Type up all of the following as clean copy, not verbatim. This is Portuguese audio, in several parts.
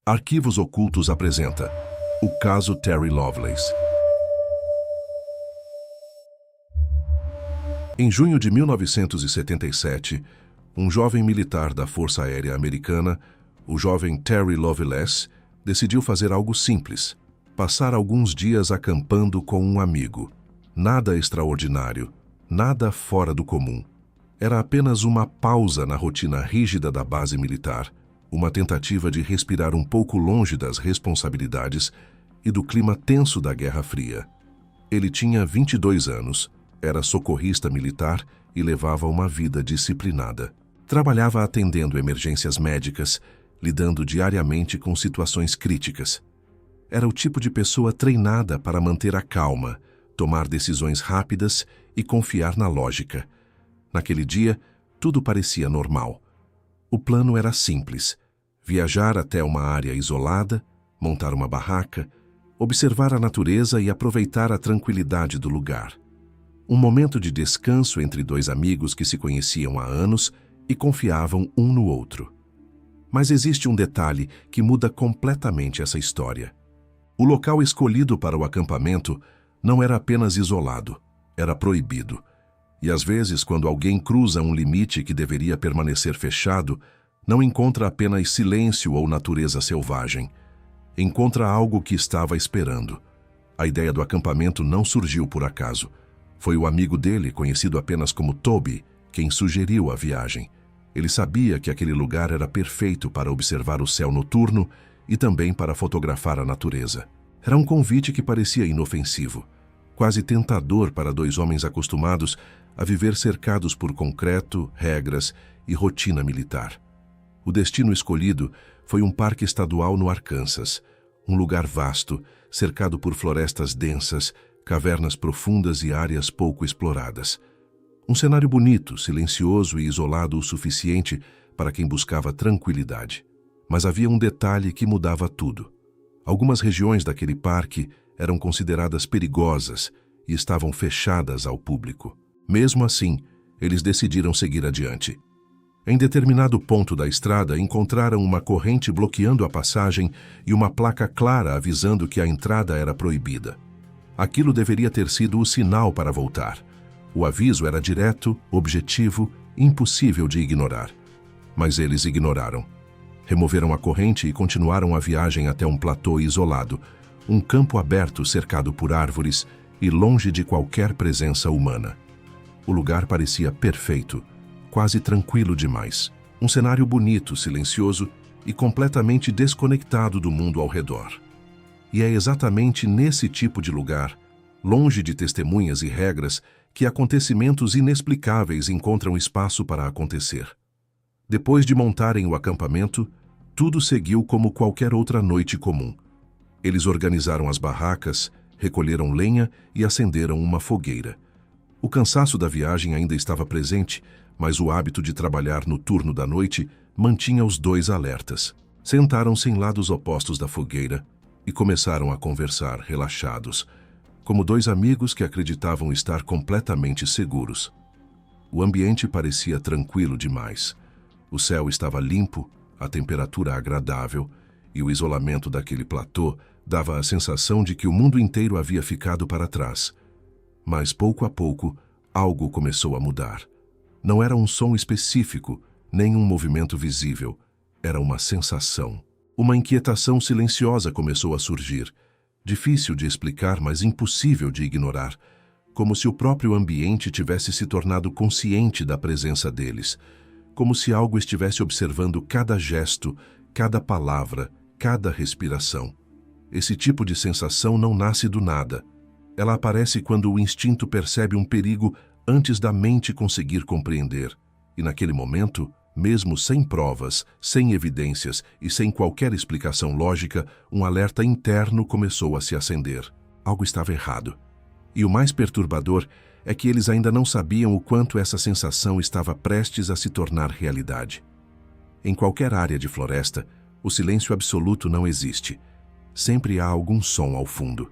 Arquivos Ocultos apresenta o caso Terry Lovelace. Em junho de 1977, um jovem militar da Força Aérea Americana, o jovem Terry Lovelace, decidiu fazer algo simples: passar alguns dias acampando com um amigo. Nada extraordinário, nada fora do comum. Era apenas uma pausa na rotina rígida da base militar, uma tentativa de respirar um pouco longe das responsabilidades e do clima tenso da Guerra Fria. Ele tinha 22 anos, era socorrista militar e levava uma vida disciplinada. Trabalhava atendendo emergências médicas, lidando diariamente com situações críticas. Era o tipo de pessoa treinada para manter a calma, tomar decisões rápidas e confiar na lógica. Naquele dia, tudo parecia normal. O plano era simples: viajar até uma área isolada, montar uma barraca, observar a natureza e aproveitar a tranquilidade do lugar. Um momento de descanso entre dois amigos que se conheciam há anos e confiavam um no outro. Mas existe um detalhe que muda completamente essa história. O local escolhido para o acampamento não era apenas isolado, era proibido. E às vezes, quando alguém cruza um limite que deveria permanecer fechado, não encontra apenas silêncio ou natureza selvagem. Encontra algo que estava esperando. A ideia do acampamento não surgiu por acaso. Foi o amigo dele, conhecido apenas como Toby, quem sugeriu a viagem. Ele sabia que aquele lugar era perfeito para observar o céu noturno e também para fotografar a natureza. Era um convite que parecia inofensivo, quase tentador para dois homens acostumados a viver cercados por concreto, regras e rotina militar. O destino escolhido foi um parque estadual no Arkansas, um lugar vasto, cercado por florestas densas, cavernas profundas e áreas pouco exploradas. Um cenário bonito, silencioso e isolado o suficiente para quem buscava tranquilidade. Mas havia um detalhe que mudava tudo. Algumas regiões daquele parque eram consideradas perigosas e estavam fechadas ao público. Mesmo assim, eles decidiram seguir adiante. Em determinado ponto da estrada, encontraram uma corrente bloqueando a passagem e uma placa clara avisando que a entrada era proibida. Aquilo deveria ter sido o sinal para voltar. O aviso era direto, objetivo, impossível de ignorar. Mas eles ignoraram. Removeram a corrente e continuaram a viagem até um platô isolado, um campo aberto cercado por árvores e longe de qualquer presença humana. O lugar parecia perfeito, quase tranquilo demais. Um cenário bonito, silencioso e completamente desconectado do mundo ao redor. E é exatamente nesse tipo de lugar, longe de testemunhas e regras, que acontecimentos inexplicáveis encontram espaço para acontecer. Depois de montarem o acampamento, tudo seguiu como qualquer outra noite comum. Eles organizaram as barracas, recolheram lenha e acenderam uma fogueira. O cansaço da viagem ainda estava presente, mas o hábito de trabalhar no turno da noite mantinha os dois alertas. Sentaram-se em lados opostos da fogueira e começaram a conversar relaxados, como dois amigos que acreditavam estar completamente seguros. O ambiente parecia tranquilo demais. O céu estava limpo, a temperatura agradável, e o isolamento daquele platô dava a sensação de que o mundo inteiro havia ficado para trás. Mas pouco a pouco, algo começou a mudar. Não era um som específico, nem um movimento visível. Era uma sensação. Uma inquietação silenciosa começou a surgir. Difícil de explicar, mas impossível de ignorar. Como se o próprio ambiente tivesse se tornado consciente da presença deles. Como se algo estivesse observando cada gesto, cada palavra, cada respiração. Esse tipo de sensação não nasce do nada. Ela aparece quando o instinto percebe um perigo antes da mente conseguir compreender. E naquele momento, mesmo sem provas, sem evidências e sem qualquer explicação lógica, um alerta interno começou a se acender. Algo estava errado. E o mais perturbador é que eles ainda não sabiam o quanto essa sensação estava prestes a se tornar realidade. Em qualquer área de floresta, o silêncio absoluto não existe. Sempre há algum som ao fundo.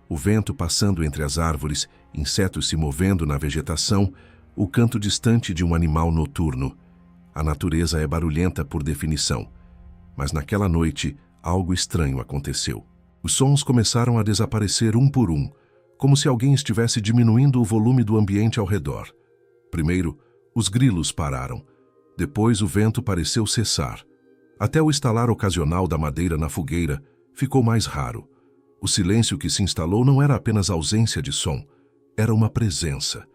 O vento passando entre as árvores, insetos se movendo na vegetação, o canto distante de um animal noturno. A natureza é barulhenta por definição, mas naquela noite algo estranho aconteceu. Os sons começaram a desaparecer um por um, como se alguém estivesse diminuindo o volume do ambiente ao redor. Primeiro, os grilos pararam. Depois, o vento pareceu cessar. Até o estalar ocasional da madeira na fogueira ficou mais raro. O silêncio que se instalou não era apenas ausência de som, era uma presença.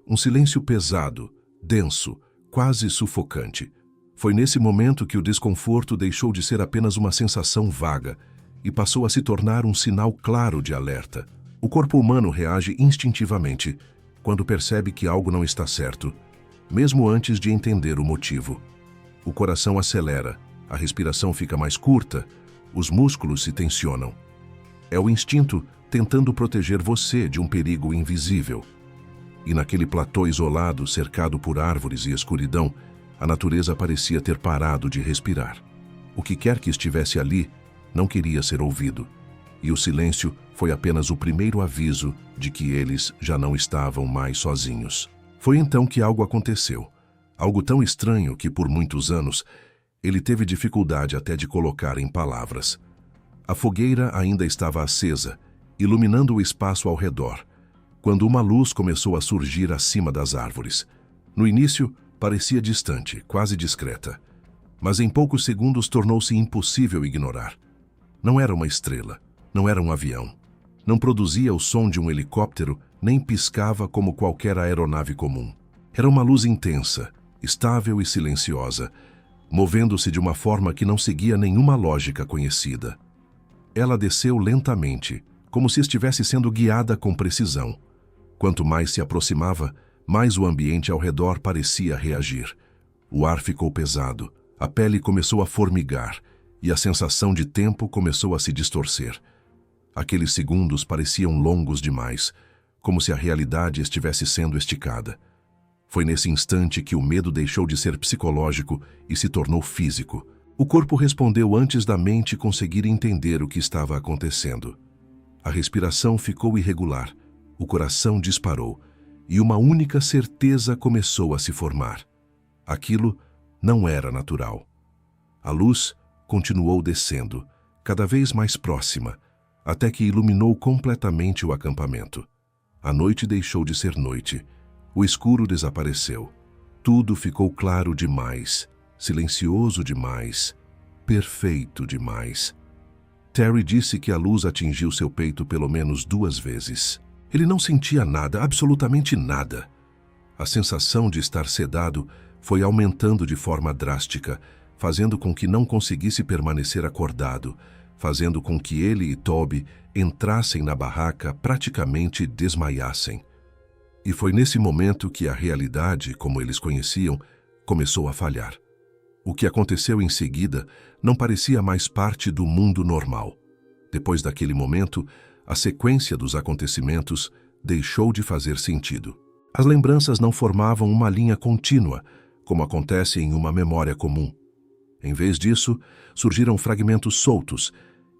Um silêncio pesado, denso, quase sufocante. Foi nesse momento que o desconforto deixou de ser apenas uma sensação vaga e passou a se tornar um sinal claro de alerta. O corpo humano reage instintivamente quando percebe que algo não está certo, mesmo antes de entender o motivo. O coração acelera, a respiração fica mais curta, os músculos se tensionam. É o instinto tentando proteger você de um perigo invisível. E naquele platô isolado, cercado por árvores e escuridão, a natureza parecia ter parado de respirar. O que quer que estivesse ali não queria ser ouvido. E o silêncio foi apenas o primeiro aviso de que eles já não estavam mais sozinhos. Foi então que algo aconteceu. Algo tão estranho que, por muitos anos, ele teve dificuldade até de colocar em palavras. A fogueira ainda estava acesa, iluminando o espaço ao redor, quando uma luz começou a surgir acima das árvores. No início, parecia distante, quase discreta, mas em poucos segundos tornou-se impossível ignorar. Não era uma estrela, não era um avião. Não produzia o som de um helicóptero, nem piscava como qualquer aeronave comum. Era uma luz intensa, estável e silenciosa, movendo-se de uma forma que não seguia nenhuma lógica conhecida. Ela desceu lentamente, como se estivesse sendo guiada com precisão. Quanto mais se aproximava, mais o ambiente ao redor parecia reagir. O ar ficou pesado, a pele começou a formigar e a sensação de tempo começou a se distorcer. Aqueles segundos pareciam longos demais, como se a realidade estivesse sendo esticada. Foi nesse instante que o medo deixou de ser psicológico e se tornou físico. O corpo respondeu antes da mente conseguir entender o que estava acontecendo. A respiração ficou irregular, o coração disparou e uma única certeza começou a se formar. Aquilo não era natural. A luz continuou descendo, cada vez mais próxima, até que iluminou completamente o acampamento. A noite deixou de ser noite. O escuro desapareceu. Tudo ficou claro demais, silencioso demais, perfeito demais. Terry disse que a luz atingiu seu peito pelo menos 2 vezes. Ele não sentia nada, absolutamente nada. A sensação de estar sedado foi aumentando de forma drástica, fazendo com que não conseguisse permanecer acordado, fazendo com que ele e Toby entrassem na barraca praticamente desmaiassem. E foi nesse momento que a realidade, como eles conheciam, começou a falhar. O que aconteceu em seguida não parecia mais parte do mundo normal. Depois daquele momento, a sequência dos acontecimentos deixou de fazer sentido. As lembranças não formavam uma linha contínua, como acontece em uma memória comum. Em vez disso, surgiram fragmentos soltos,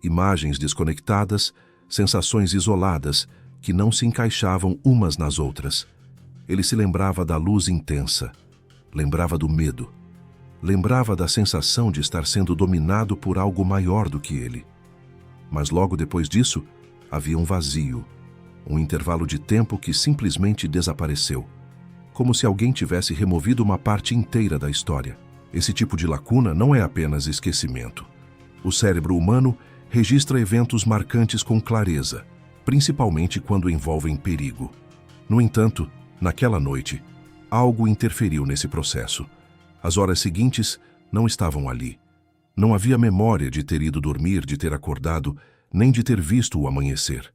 imagens desconectadas, sensações isoladas que não se encaixavam umas nas outras. Ele se lembrava da luz intensa, lembrava do medo, lembrava da sensação de estar sendo dominado por algo maior do que ele. Mas logo depois disso, havia um vazio, um intervalo de tempo que simplesmente desapareceu, como se alguém tivesse removido uma parte inteira da história. Esse tipo de lacuna não é apenas esquecimento. O cérebro humano registra eventos marcantes com clareza, principalmente quando envolvem perigo. No entanto, naquela noite, algo interferiu nesse processo. As horas seguintes não estavam ali. Não havia memória de ter ido dormir, de ter acordado, nem de ter visto o amanhecer.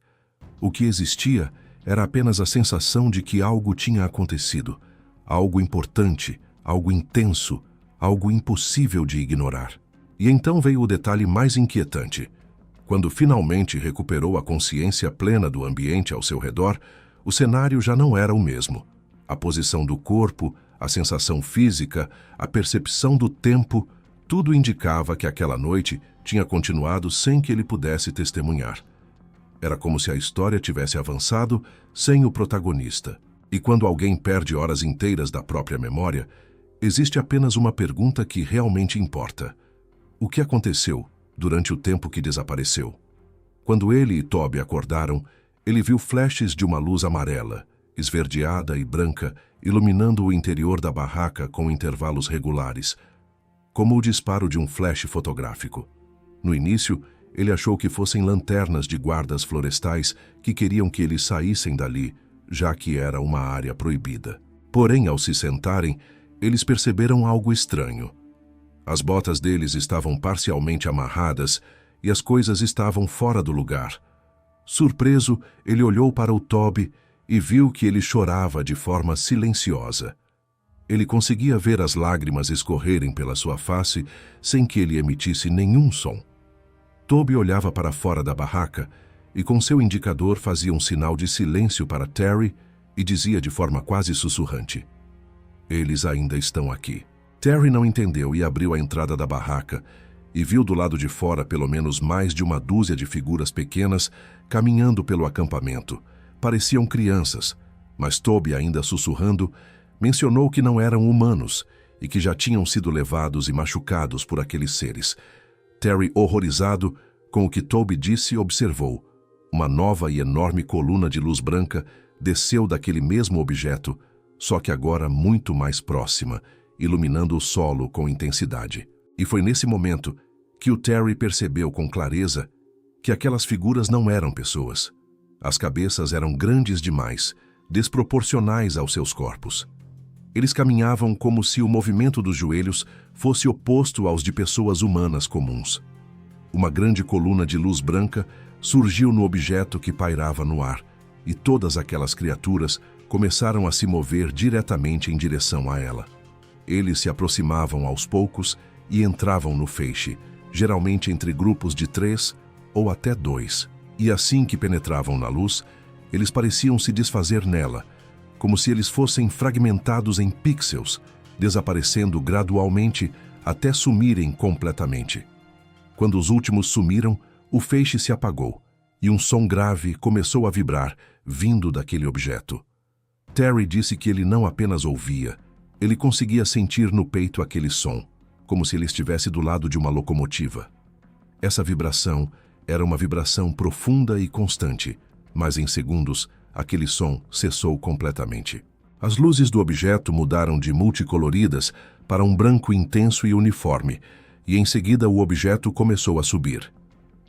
O que existia era apenas a sensação de que algo tinha acontecido, algo importante, algo intenso, algo impossível de ignorar. E então veio o detalhe mais inquietante. Quando finalmente recuperou a consciência plena do ambiente ao seu redor, o cenário já não era o mesmo. A posição do corpo, a sensação física, a percepção do tempo, tudo indicava que aquela noite tinha continuado sem que ele pudesse testemunhar. Era como se a história tivesse avançado sem o protagonista. E quando alguém perde horas inteiras da própria memória, existe apenas uma pergunta que realmente importa. O que aconteceu durante o tempo que desapareceu. Quando ele e Toby acordaram, ele viu flashes de uma luz amarela, esverdeada e branca, iluminando o interior da barraca com intervalos regulares, como o disparo de um flash fotográfico. No início, ele achou que fossem lanternas de guardas florestais que queriam que eles saíssem dali, já que era uma área proibida. Porém, ao se sentarem, eles perceberam algo estranho. As botas deles estavam parcialmente amarradas e as coisas estavam fora do lugar. Surpreso, ele olhou para o Toby e viu que ele chorava de forma silenciosa. Ele conseguia ver as lágrimas escorrerem pela sua face sem que ele emitisse nenhum som. Toby olhava para fora da barraca e com seu indicador fazia um sinal de silêncio para Terry e dizia de forma quase sussurrante: "Eles ainda estão aqui." Terry não entendeu e abriu a entrada da barraca e viu do lado de fora pelo menos mais de uma dúzia de figuras pequenas caminhando pelo acampamento. Pareciam crianças, mas Toby, ainda sussurrando, mencionou que não eram humanos e que já tinham sido levados e machucados por aqueles seres. Terry, horrorizado com o que Toby disse, observou. Uma nova e enorme coluna de luz branca desceu daquele mesmo objeto, só que agora muito mais próxima, iluminando o solo com intensidade. E foi nesse momento que o Terry percebeu com clareza que aquelas figuras não eram pessoas. As cabeças eram grandes demais, desproporcionais aos seus corpos. Eles caminhavam como se o movimento dos joelhos fosse oposto aos de pessoas humanas comuns. Uma grande coluna de luz branca surgiu no objeto que pairava no ar, e todas aquelas criaturas começaram a se mover diretamente em direção a ela. Eles se aproximavam aos poucos e entravam no feixe, geralmente entre grupos de 3 ou até 2. E assim que penetravam na luz, eles pareciam se desfazer nela, como se eles fossem fragmentados em pixels, desaparecendo gradualmente até sumirem completamente. Quando os últimos sumiram, o feixe se apagou e um som grave começou a vibrar, vindo daquele objeto. Terry disse que ele não apenas ouvia, ele conseguia sentir no peito aquele som, como se ele estivesse do lado de uma locomotiva. Essa vibração era uma vibração profunda e constante, mas em segundos, aquele som cessou completamente. As luzes do objeto mudaram de multicoloridas para um branco intenso e uniforme, e em seguida o objeto começou a subir.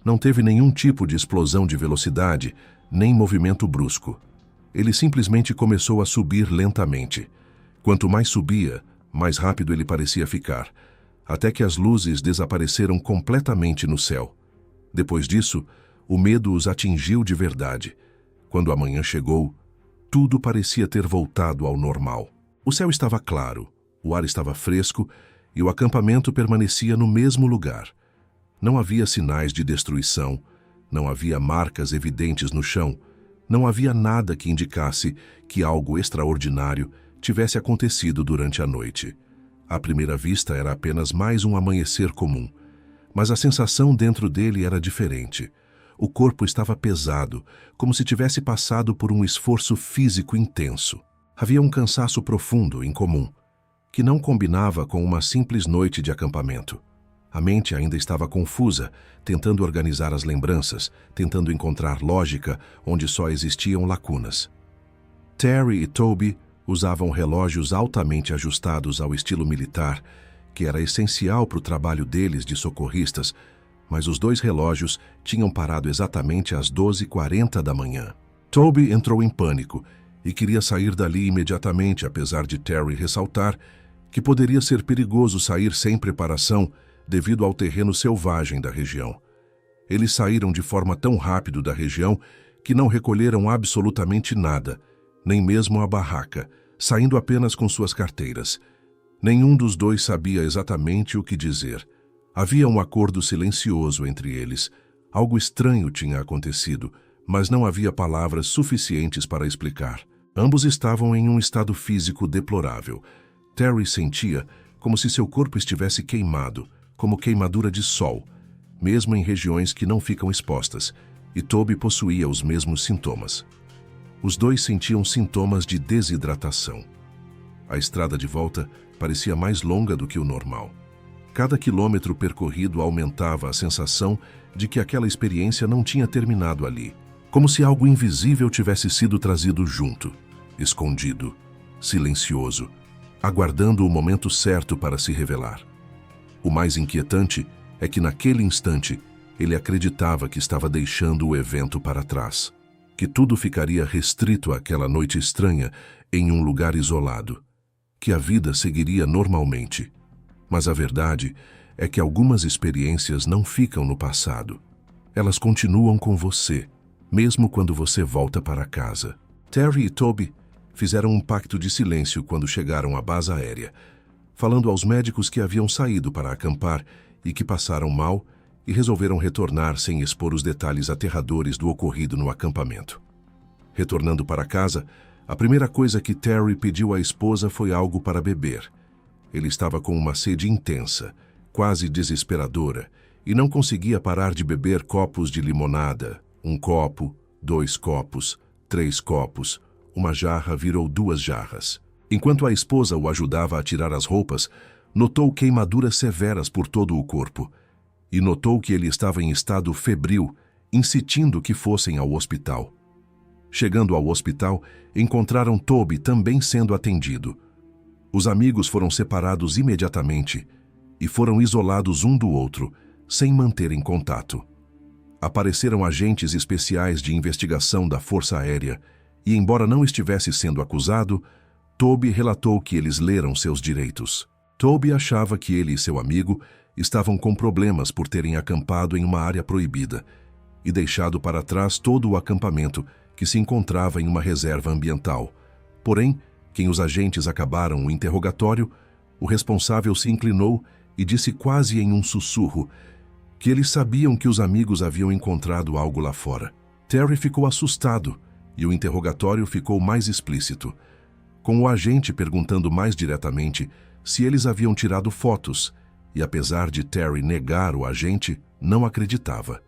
Não teve nenhum tipo de explosão de velocidade, nem movimento brusco. Ele simplesmente começou a subir lentamente. Quanto mais subia, mais rápido ele parecia ficar, até que as luzes desapareceram completamente no céu. Depois disso, o medo os atingiu de verdade. Quando a manhã chegou, tudo parecia ter voltado ao normal. O céu estava claro, o ar estava fresco e o acampamento permanecia no mesmo lugar. Não havia sinais de destruição, não havia marcas evidentes no chão, não havia nada que indicasse que algo extraordinário tivesse acontecido durante a noite. À primeira vista era apenas mais um amanhecer comum, mas a sensação dentro dele era diferente. O corpo estava pesado, como se tivesse passado por um esforço físico intenso. Havia um cansaço profundo, incomum, que não combinava com uma simples noite de acampamento. A mente ainda estava confusa, tentando organizar as lembranças, tentando encontrar lógica onde só existiam lacunas. Terry e Toby usavam relógios altamente ajustados ao estilo militar, que era essencial para o trabalho deles de socorristas, mas os dois relógios tinham parado exatamente às 12h40 da manhã. Toby entrou em pânico e queria sair dali imediatamente, apesar de Terry ressaltar que poderia ser perigoso sair sem preparação devido ao terreno selvagem da região. Eles saíram de forma tão rápido da região que não recolheram absolutamente nada, nem mesmo a barraca, saindo apenas com suas carteiras. Nenhum dos dois sabia exatamente o que dizer. Havia um acordo silencioso entre eles. Algo estranho tinha acontecido, mas não havia palavras suficientes para explicar. Ambos estavam em um estado físico deplorável. Terry sentia como se seu corpo estivesse queimado, como queimadura de sol, mesmo em regiões que não ficam expostas, e Toby possuía os mesmos sintomas. Os dois sentiam sintomas de desidratação. A estrada de volta parecia mais longa do que o normal. cada quilômetro percorrido aumentava a sensação de que aquela experiência não tinha terminado ali, como se algo invisível tivesse sido trazido junto, escondido, silencioso, aguardando o momento certo para se revelar. O mais inquietante é que naquele instante ele acreditava que estava deixando o evento para trás, que tudo ficaria restrito àquela noite estranha em um lugar isolado, que a vida seguiria normalmente. Mas a verdade é que algumas experiências não ficam no passado. Elas continuam com você, mesmo quando você volta para casa. Terry e Toby fizeram um pacto de silêncio quando chegaram à base aérea, falando aos médicos que haviam saído para acampar e que passaram mal e resolveram retornar sem expor os detalhes aterradores do ocorrido no acampamento. Retornando para casa, a primeira coisa que Terry pediu à esposa foi algo para beber. Ele estava com uma sede intensa, quase desesperadora, e não conseguia parar de beber copos de limonada. 1 copo, 2 copos, 3 copos, uma jarra virou 2 jarras. Enquanto a esposa o ajudava a tirar as roupas, notou queimaduras severas por todo o corpo, e notou que ele estava em estado febril, insistindo que fossem ao hospital. Chegando ao hospital, encontraram Toby também sendo atendido. Os amigos foram separados imediatamente e foram isolados um do outro, sem manterem contato. Apareceram agentes especiais de investigação da Força Aérea e, embora não estivesse sendo acusado, Toby relatou que eles leram seus direitos. Toby achava que ele e seu amigo estavam com problemas por terem acampado em uma área proibida e deixado para trás todo o acampamento que se encontrava em uma reserva ambiental. Porém, quem os agentes acabaram o interrogatório, o responsável se inclinou e disse quase em um sussurro que eles sabiam que os amigos haviam encontrado algo lá fora. Terry ficou assustado e o interrogatório ficou mais explícito, com o agente perguntando mais diretamente se eles haviam tirado fotos, e apesar de Terry negar o agente, não acreditava.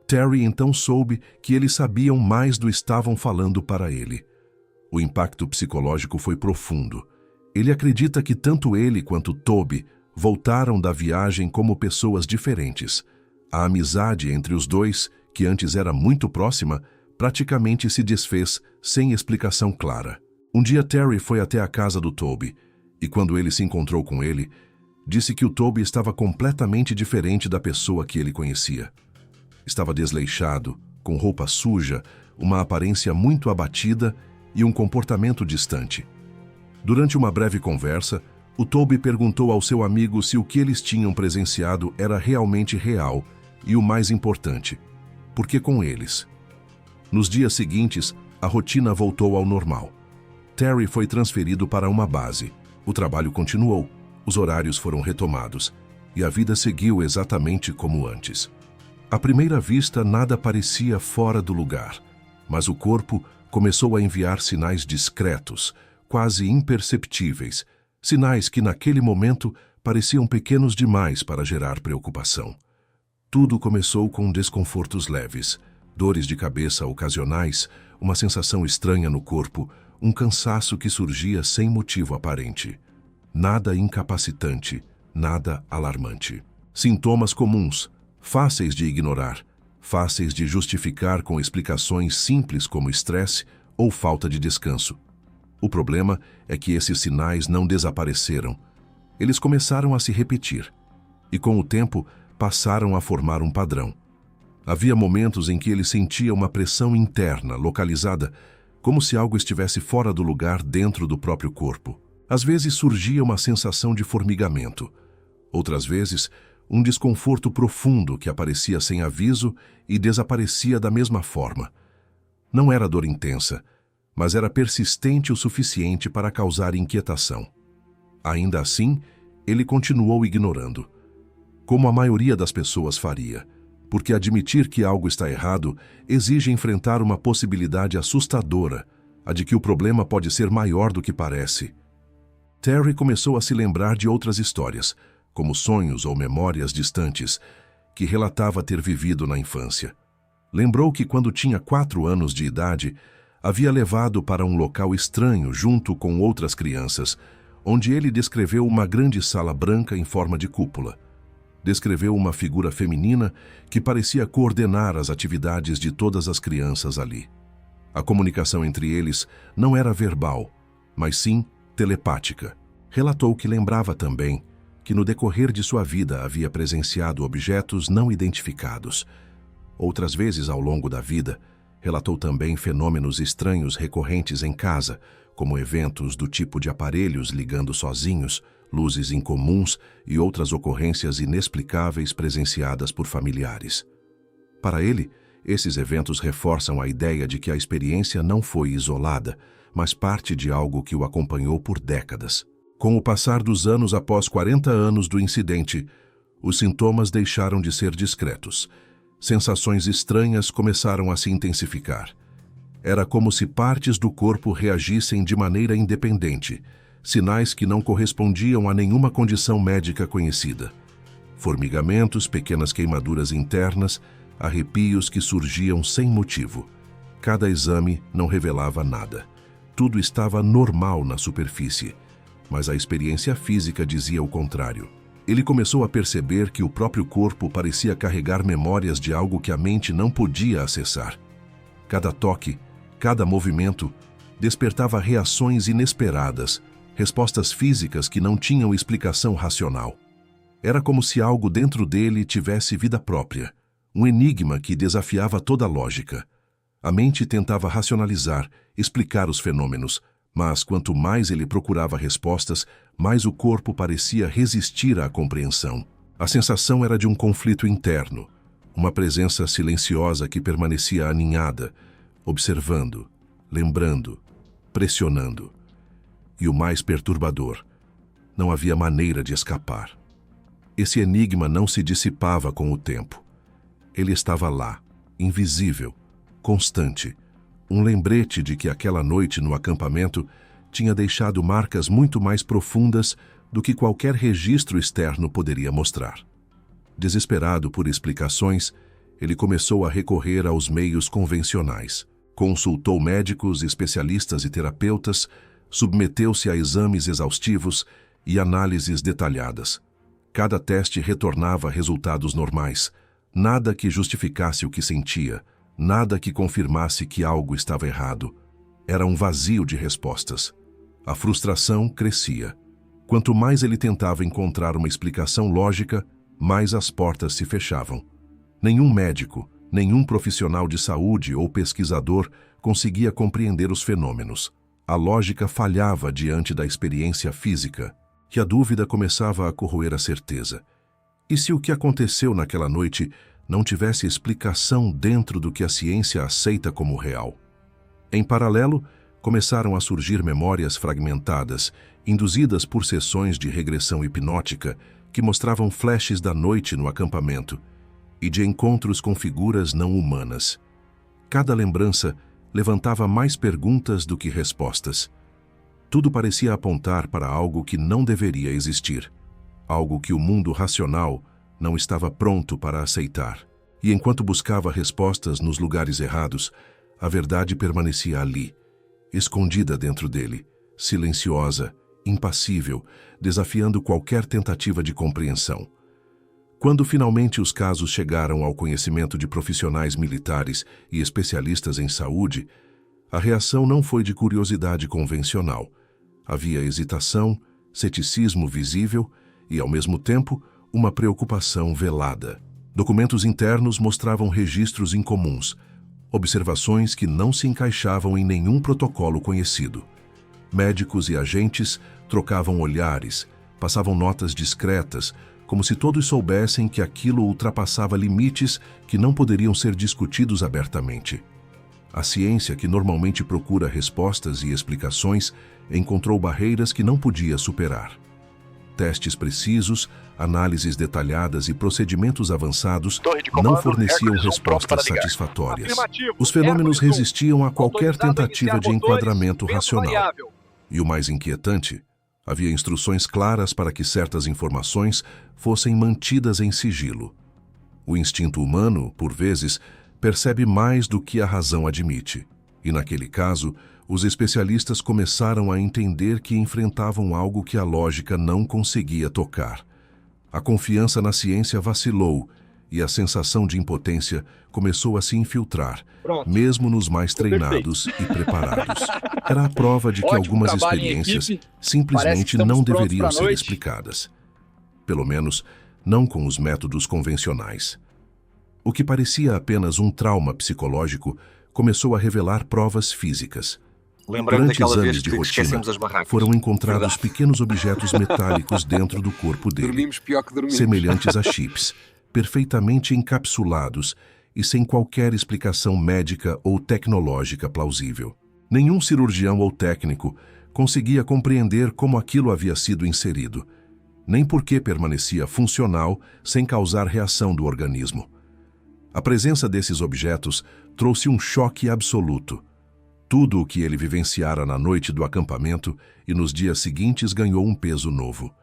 Terry então soube que eles sabiam mais do que estavam falando para ele. O impacto psicológico foi profundo. Ele acredita que tanto ele quanto Toby voltaram da viagem como pessoas diferentes. A amizade entre os dois, que antes era muito próxima, praticamente se desfez sem explicação clara. Um dia Terry foi até a casa do Toby, e quando ele se encontrou com ele, disse que o Toby estava completamente diferente da pessoa que ele conhecia. Estava desleixado, com roupa suja, uma aparência muito abatida e um comportamento distante. Durante uma breve conversa, o Toby perguntou ao seu amigo se o que eles tinham presenciado era realmente real e, o mais importante, por que com eles. Nos dias seguintes, a rotina voltou ao normal. Terry foi transferido para uma base. O trabalho continuou, os horários foram retomados e a vida seguiu exatamente como antes. À primeira vista, nada parecia fora do lugar, mas o corpo começou a enviar sinais discretos, quase imperceptíveis, sinais que naquele momento pareciam pequenos demais para gerar preocupação. Tudo começou com desconfortos leves, dores de cabeça ocasionais, uma sensação estranha no corpo, um cansaço que surgia sem motivo aparente. Nada incapacitante, nada alarmante. Sintomas comuns, fáceis de ignorar, fáceis de justificar com explicações simples como estresse ou falta de descanso. O problema é que esses sinais não desapareceram. Eles começaram a se repetir e, com o tempo, passaram a formar um padrão. Havia momentos em que ele sentia uma pressão interna, localizada, como se algo estivesse fora do lugar dentro do próprio corpo. Às vezes surgia uma sensação de formigamento. Outras vezes, um desconforto profundo que aparecia sem aviso e desaparecia da mesma forma. Não era dor intensa, mas era persistente o suficiente para causar inquietação. Ainda assim, ele continuou ignorando, como a maioria das pessoas faria, porque admitir que algo está errado exige enfrentar uma possibilidade assustadora, a de que o problema pode ser maior do que parece. Terry começou a se lembrar de outras histórias, como sonhos ou memórias distantes, que relatava ter vivido na infância. Lembrou que quando tinha 4 anos de idade, havia levado para um local estranho junto com outras crianças, onde ele descreveu uma grande sala branca em forma de cúpula. descreveu uma figura feminina que parecia coordenar as atividades de todas as crianças ali. A comunicação entre eles não era verbal, mas sim telepática. Relatou que lembrava também que no decorrer de sua vida havia presenciado objetos não identificados. Outras vezes ao longo da vida, relatou também fenômenos estranhos recorrentes em casa, como eventos do tipo de aparelhos ligando sozinhos, luzes incomuns e outras ocorrências inexplicáveis presenciadas por familiares. Para ele, esses eventos reforçam a ideia de que a experiência não foi isolada, mas parte de algo que o acompanhou por décadas. Com o passar dos anos após 40 anos do incidente, os sintomas deixaram de ser discretos. Sensações estranhas começaram a se intensificar. Era como se partes do corpo reagissem de maneira independente, sinais que não correspondiam a nenhuma condição médica conhecida. Formigamentos, pequenas queimaduras internas, arrepios que surgiam sem motivo. Cada exame não revelava nada. Tudo estava normal na superfície, mas a experiência física dizia o contrário. Ele começou a perceber que o próprio corpo parecia carregar memórias de algo que a mente não podia acessar. Cada toque, cada movimento, despertava reações inesperadas, respostas físicas que não tinham explicação racional. Era como se algo dentro dele tivesse vida própria, um enigma que desafiava toda a lógica. A mente tentava racionalizar, explicar os fenômenos, mas quanto mais ele procurava respostas, mais o corpo parecia resistir à compreensão. A sensação era de um conflito interno, uma presença silenciosa que permanecia aninhada, observando, lembrando, pressionando. E o mais perturbador, não havia maneira de escapar. Esse enigma não se dissipava com o tempo. Ele estava lá, invisível, constante, um lembrete de que aquela noite no acampamento tinha deixado marcas muito mais profundas do que qualquer registro externo poderia mostrar. Desesperado por explicações, ele começou a recorrer aos meios convencionais. Consultou médicos, especialistas e terapeutas, submeteu-se a exames exaustivos e análises detalhadas. Cada teste retornava resultados normais, nada que justificasse o que sentia, nada que confirmasse que algo estava errado. Era um vazio de respostas. A frustração crescia. Quanto mais ele tentava encontrar uma explicação lógica, mais as portas se fechavam. Nenhum médico, nenhum profissional de saúde ou pesquisador conseguia compreender os fenômenos. A lógica falhava diante da experiência física, e a dúvida começava a corroer a certeza. E se o que aconteceu naquela noite não tivesse explicação dentro do que a ciência aceita como real? Em paralelo, começaram a surgir memórias fragmentadas, induzidas por sessões de regressão hipnótica que mostravam flashes da noite no acampamento e de encontros com figuras não humanas. Cada lembrança levantava mais perguntas do que respostas. Tudo parecia apontar para algo que não deveria existir, algo que o mundo racional não estava pronto para aceitar. E enquanto buscava respostas nos lugares errados, a verdade permanecia ali, escondida dentro dele, silenciosa, impassível, desafiando qualquer tentativa de compreensão. Quando finalmente os casos chegaram ao conhecimento de profissionais militares e especialistas em saúde, a reação não foi de curiosidade convencional. Havia hesitação, ceticismo visível e, ao mesmo tempo, uma preocupação velada. Documentos internos mostravam registros incomuns, observações que não se encaixavam em nenhum protocolo conhecido. Médicos e agentes trocavam olhares, passavam notas discretas, como se todos soubessem que aquilo ultrapassava limites que não poderiam ser discutidos abertamente. A ciência, que normalmente procura respostas e explicações, encontrou barreiras que não podia superar. Testes precisos, análises detalhadas e procedimentos avançados não forneciam respostas satisfatórias. Os fenômenos resistiam a qualquer tentativa de enquadramento racional. E o mais inquietante, havia instruções claras para que certas informações fossem mantidas em sigilo. O instinto humano, por vezes, percebe mais do que a razão admite. E naquele caso, os especialistas começaram a entender que enfrentavam algo que a lógica não conseguia tocar. A confiança na ciência vacilou e a sensação de impotência começou a se infiltrar, Pronto. mesmo nos mais treinados e preparados. Era a prova de que Ótimo algumas trabalho em experiências equipe. simplesmente Parece que estamos não prontos deveriam pra ser noite. explicadas. Pelo menos, não com os métodos convencionais. O que parecia apenas um trauma psicológico começou a revelar provas físicas. Lembrando Durante daquela exames vez de que rotina, esquecemos as barracas. foram encontrados Verdade. pequenos objetos metálicos dentro do corpo dele, Dormimos pior que dormimos. semelhantes a chips, perfeitamente encapsulados e sem qualquer explicação médica ou tecnológica plausível. Nenhum cirurgião ou técnico conseguia compreender como aquilo havia sido inserido, nem por que permanecia funcional sem causar reação do organismo. A presença desses objetos trouxe um choque absoluto. Tudo o que ele vivenciara na noite do acampamento e nos dias seguintes ganhou um peso novo.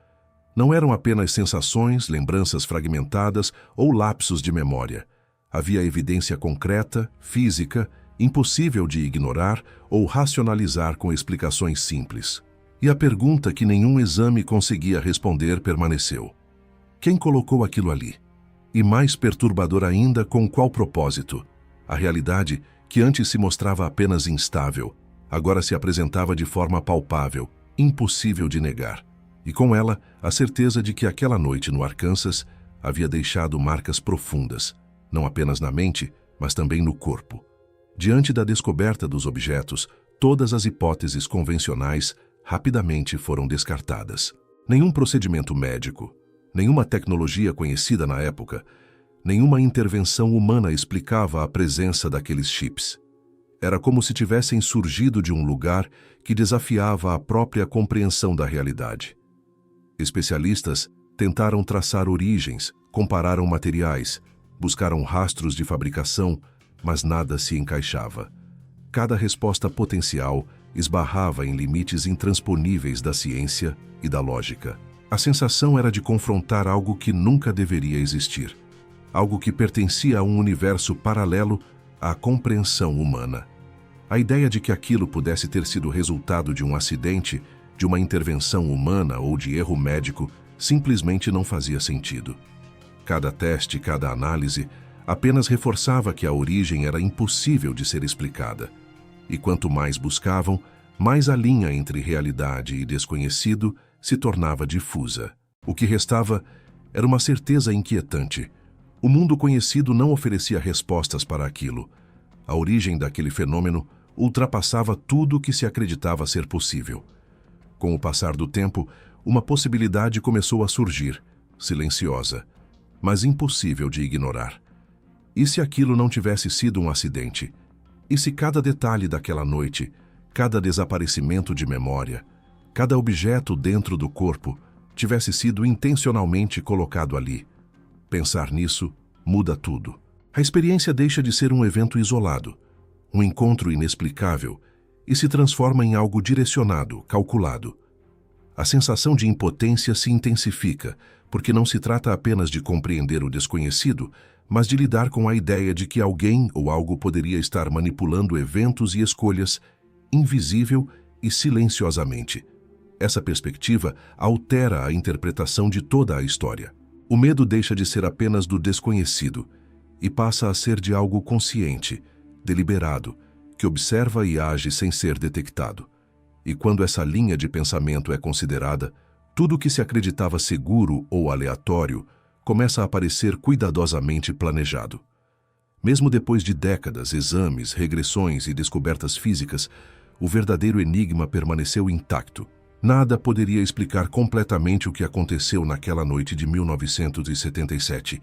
Não eram apenas sensações, lembranças fragmentadas ou lapsos de memória. Havia evidência concreta, física, impossível de ignorar ou racionalizar com explicações simples. E a pergunta que nenhum exame conseguia responder permaneceu. Quem colocou aquilo ali? E mais perturbador ainda, com qual propósito? A realidade, que antes se mostrava apenas instável, agora se apresentava de forma palpável, impossível de negar. E com ela, a certeza de que aquela noite no Arkansas havia deixado marcas profundas, não apenas na mente, mas também no corpo. Diante da descoberta dos objetos, todas as hipóteses convencionais rapidamente foram descartadas. Nenhum procedimento médico, nenhuma tecnologia conhecida na época, nenhuma intervenção humana explicava a presença daqueles chips. Era como se tivessem surgido de um lugar que desafiava a própria compreensão da realidade. Especialistas tentaram traçar origens, compararam materiais, buscaram rastros de fabricação, mas nada se encaixava. Cada resposta potencial esbarrava em limites intransponíveis da ciência e da lógica. A sensação era de confrontar algo que nunca deveria existir, algo que pertencia a um universo paralelo à compreensão humana. A ideia de que aquilo pudesse ter sido resultado de um acidente, de uma intervenção humana ou de erro médico, simplesmente não fazia sentido. Cada teste, cada análise, apenas reforçava que a origem era impossível de ser explicada. E quanto mais buscavam, mais a linha entre realidade e desconhecido se tornava difusa. O que restava era uma certeza inquietante. O mundo conhecido não oferecia respostas para aquilo. A origem daquele fenômeno ultrapassava tudo o que se acreditava ser possível. Com o passar do tempo, uma possibilidade começou a surgir, silenciosa, mas impossível de ignorar. E se aquilo não tivesse sido um acidente? E se cada detalhe daquela noite, cada desaparecimento de memória, cada objeto dentro do corpo tivesse sido intencionalmente colocado ali? Pensar nisso muda tudo. A experiência deixa de ser um evento isolado, um encontro inexplicável, e se transforma em algo direcionado, calculado. A sensação de impotência se intensifica, porque não se trata apenas de compreender o desconhecido, mas de lidar com a ideia de que alguém ou algo poderia estar manipulando eventos e escolhas, invisível e silenciosamente. Essa perspectiva altera a interpretação de toda a história. O medo deixa de ser apenas do desconhecido e passa a ser de algo consciente, deliberado, que observa e age sem ser detectado. E quando essa linha de pensamento é considerada, tudo o que se acreditava seguro ou aleatório começa a parecer cuidadosamente planejado. Mesmo depois de décadas, exames, regressões e descobertas físicas, o verdadeiro enigma permaneceu intacto. Nada poderia explicar completamente o que aconteceu naquela noite de 1977.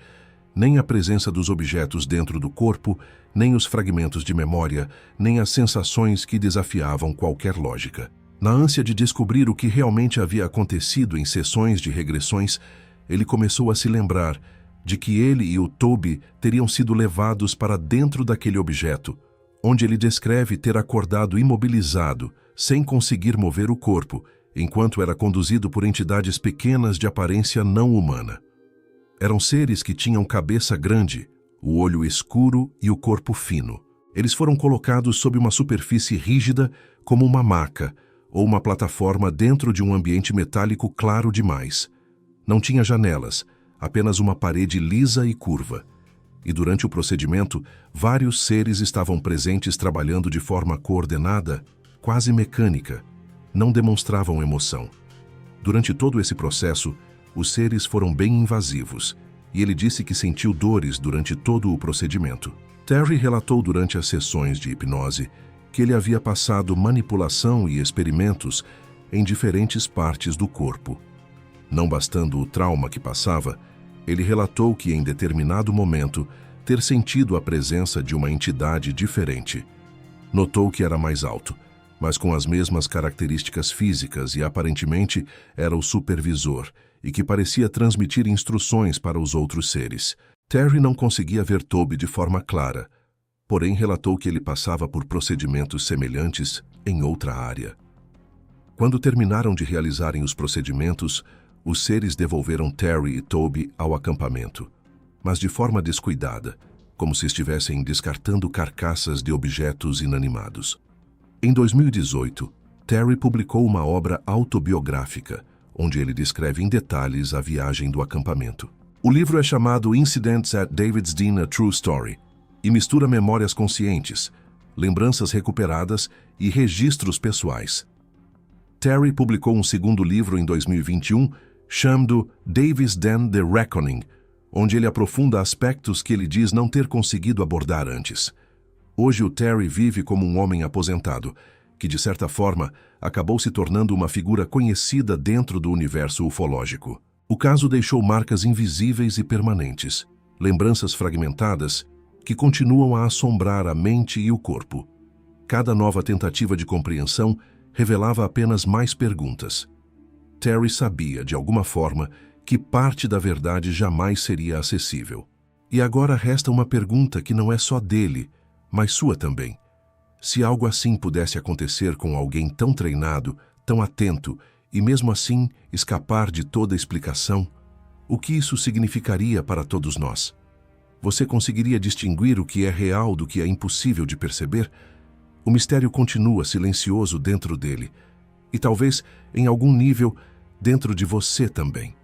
Nem a presença dos objetos dentro do corpo, nem os fragmentos de memória, nem as sensações que desafiavam qualquer lógica. Na ânsia de descobrir o que realmente havia acontecido em sessões de regressões, ele começou a se lembrar de que ele e o Toby teriam sido levados para dentro daquele objeto, onde ele descreve ter acordado imobilizado, sem conseguir mover o corpo, enquanto era conduzido por entidades pequenas de aparência não humana. Eram seres que tinham cabeça grande, o olho escuro e o corpo fino. Eles foram colocados sob uma superfície rígida como uma maca ou uma plataforma dentro de um ambiente metálico claro demais. Não tinha janelas, apenas uma parede lisa e curva. E durante o procedimento, vários seres estavam presentes trabalhando de forma coordenada, quase mecânica. Não demonstravam emoção. Durante todo esse processo, os seres foram bem invasivos, e ele disse que sentiu dores durante todo o procedimento. Terry relatou durante as sessões de hipnose que ele havia passado manipulação e experimentos em diferentes partes do corpo. Não bastando o trauma que passava, ele relatou que em determinado momento ter sentido a presença de uma entidade diferente. Notou que era mais alto, mas com as mesmas características físicas e aparentemente era o supervisor e que parecia transmitir instruções para os outros seres. Terry não conseguia ver Toby de forma clara, porém relatou que ele passava por procedimentos semelhantes em outra área. Quando terminaram de realizarem os procedimentos, os seres devolveram Terry e Toby ao acampamento, mas de forma descuidada, como se estivessem descartando carcaças de objetos inanimados. Em 2018, Terry publicou uma obra autobiográfica, onde ele descreve em detalhes a viagem do acampamento. O livro é chamado Incidents at David's Den: A True Story e mistura memórias conscientes, lembranças recuperadas e registros pessoais. Terry publicou um segundo livro em 2021, chamado David's Den: The Reckoning, onde ele aprofunda aspectos que ele diz não ter conseguido abordar antes. Hoje o Terry vive como um homem aposentado, que de certa forma acabou se tornando uma figura conhecida dentro do universo ufológico. O caso deixou marcas invisíveis e permanentes, lembranças fragmentadas que continuam a assombrar a mente e o corpo. Cada nova tentativa de compreensão revelava apenas mais perguntas. Terry sabia, de alguma forma, que parte da verdade jamais seria acessível. E agora resta uma pergunta que não é só dele, mas sua também. Se algo assim pudesse acontecer com alguém tão treinado, tão atento, e mesmo assim escapar de toda explicação, o que isso significaria para todos nós? Você conseguiria distinguir o que é real do que é impossível de perceber? O mistério continua silencioso dentro dele, e talvez, em algum nível, dentro de você também.